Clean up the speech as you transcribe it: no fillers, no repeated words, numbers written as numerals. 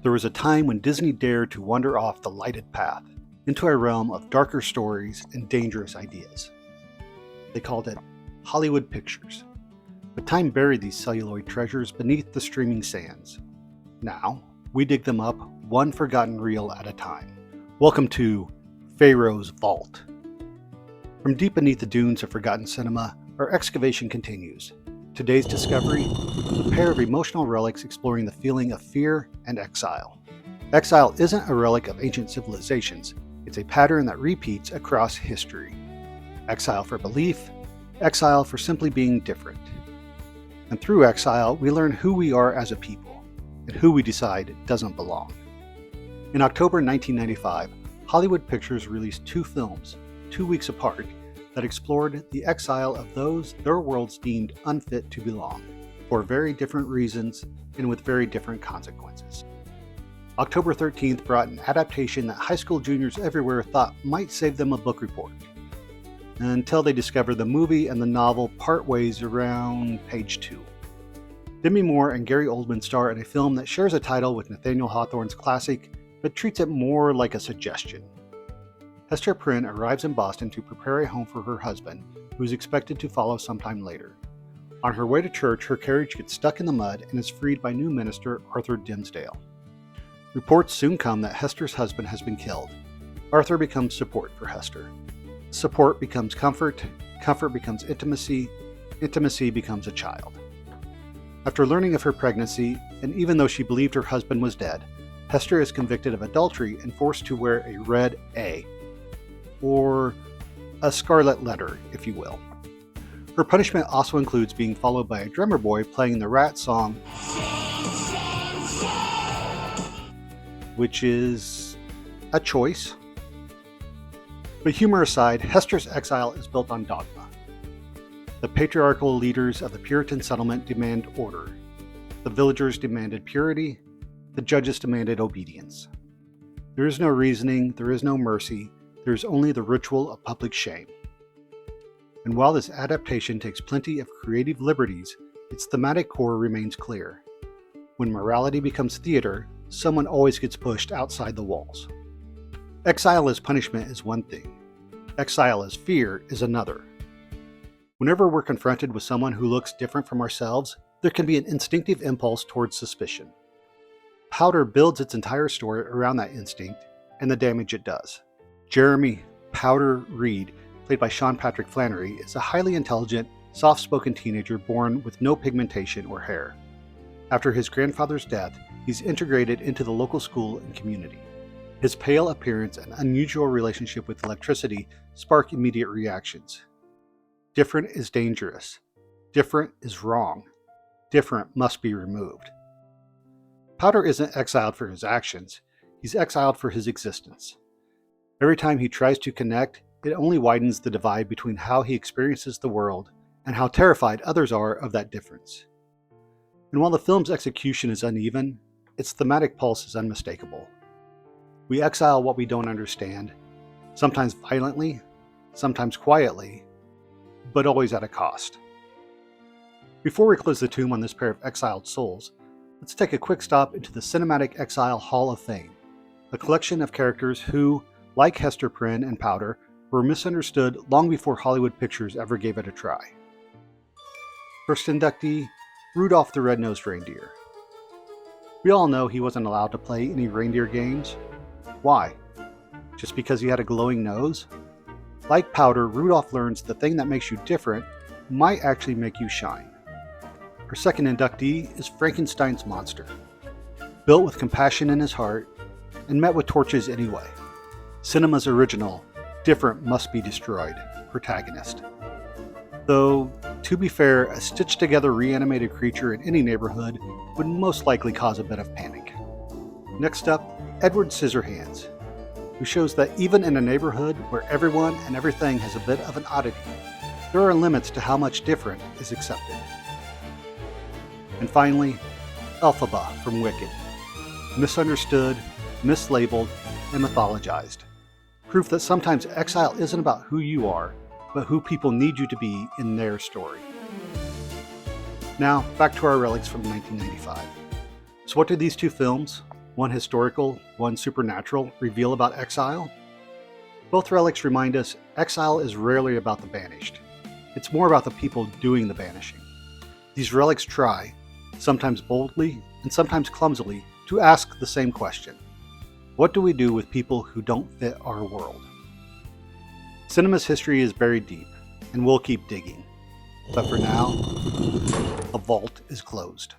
There was a time when Disney dared to wander off the lighted path into a realm of darker stories and dangerous ideas. They called it Hollywood Pictures, but time buried these celluloid treasures beneath the streaming sands. Now, we dig them up one forgotten reel at a time. Welcome to Pharaoh's Vault. From deep beneath the dunes of forgotten cinema, our excavation continues. Today's discovery, a pair of emotional relics exploring the feeling of fear and exile. Exile isn't a relic of ancient civilizations, it's a pattern that repeats across history. Exile for belief, exile for simply being different. And through exile, we learn who we are as a people, and who we decide doesn't belong. In October 1995, Hollywood Pictures released two films, 2 weeks apart, that explored the exile of those their worlds deemed unfit to belong, for very different reasons and with very different consequences. October 13th brought an adaptation that high school juniors everywhere thought might save them a book report, until they discovered the movie and the novel part ways around page 2. Demi Moore and Gary Oldman star in a film that shares a title with Nathaniel Hawthorne's classic, but treats it more like a suggestion. Hester Prynne arrives in Boston to prepare a home for her husband, who is expected to follow sometime later. On her way to church, her carriage gets stuck in the mud and is freed by new minister Arthur Dimmesdale. Reports soon come that Hester's husband has been killed. Arthur becomes support for Hester. Support becomes comfort, comfort becomes intimacy, intimacy becomes a child. After learning of her pregnancy, and even though she believed her husband was dead, Hester is convicted of adultery and forced to wear a red A, or a Scarlet Letter, if you will. Her punishment also includes being followed by a drummer boy playing the Rat song, which is a choice. But humor aside, Hester's exile is built on dogma. The patriarchal leaders of the Puritan settlement demand order. The villagers demanded purity. The judges demanded obedience. There is no reasoning, there is no mercy, there is only the ritual of public shame. And while this adaptation takes plenty of creative liberties, its thematic core remains clear. When morality becomes theater, someone always gets pushed outside the walls. Exile as punishment is one thing. Exile as fear is another. Whenever we're confronted with someone who looks different from ourselves, there can be an instinctive impulse towards suspicion. Powder builds its entire story around that instinct and the damage it does. Jeremy Powder Reed, played by Sean Patrick Flanery, is a highly intelligent, soft-spoken teenager born with no pigmentation or hair. After his grandfather's death, he's integrated into the local school and community. His pale appearance and unusual relationship with electricity spark immediate reactions. Different is dangerous. Different is wrong. Different must be removed. Powder isn't exiled for his actions, he's exiled for his existence. Every time he tries to connect, it only widens the divide between how he experiences the world and how terrified others are of that difference. And while the film's execution is uneven, its thematic pulse is unmistakable. We exile what we don't understand, sometimes violently, sometimes quietly, but always at a cost. Before we close the tomb on this pair of exiled souls, let's take a quick stop into the Cinematic Exile Hall of Fame, a collection of characters who, like Hester Prynne and Powder, were misunderstood long before Hollywood Pictures ever gave it a try. First inductee, Rudolph the Red-Nosed Reindeer. We all know he wasn't allowed to play any reindeer games. Why? Just because he had a glowing nose? Like Powder, Rudolph learns the thing that makes you different might actually make you shine. Our second inductee is Frankenstein's monster. Built with compassion in his heart and met with torches anyway. Cinema's original, different must be destroyed, protagonist. Though, to be fair, a stitched-together reanimated creature in any neighborhood would most likely cause a bit of panic. Next up, Edward Scissorhands, who shows that even in a neighborhood where everyone and everything has a bit of an oddity, there are limits to how much different is accepted. And finally, Elphaba from Wicked, misunderstood, mislabeled, and mythologized. Proof that sometimes exile isn't about who you are, but who people need you to be in their story. Now, back to our relics from 1995. So what did these two films, one historical, one supernatural, reveal about exile? Both relics remind us exile is rarely about the banished. It's more about the people doing the banishing. These relics try, sometimes boldly and sometimes clumsily, to ask the same question. What do we do with people who don't fit our world? Cinema's history is buried deep, and we'll keep digging. But for now, the vault is closed.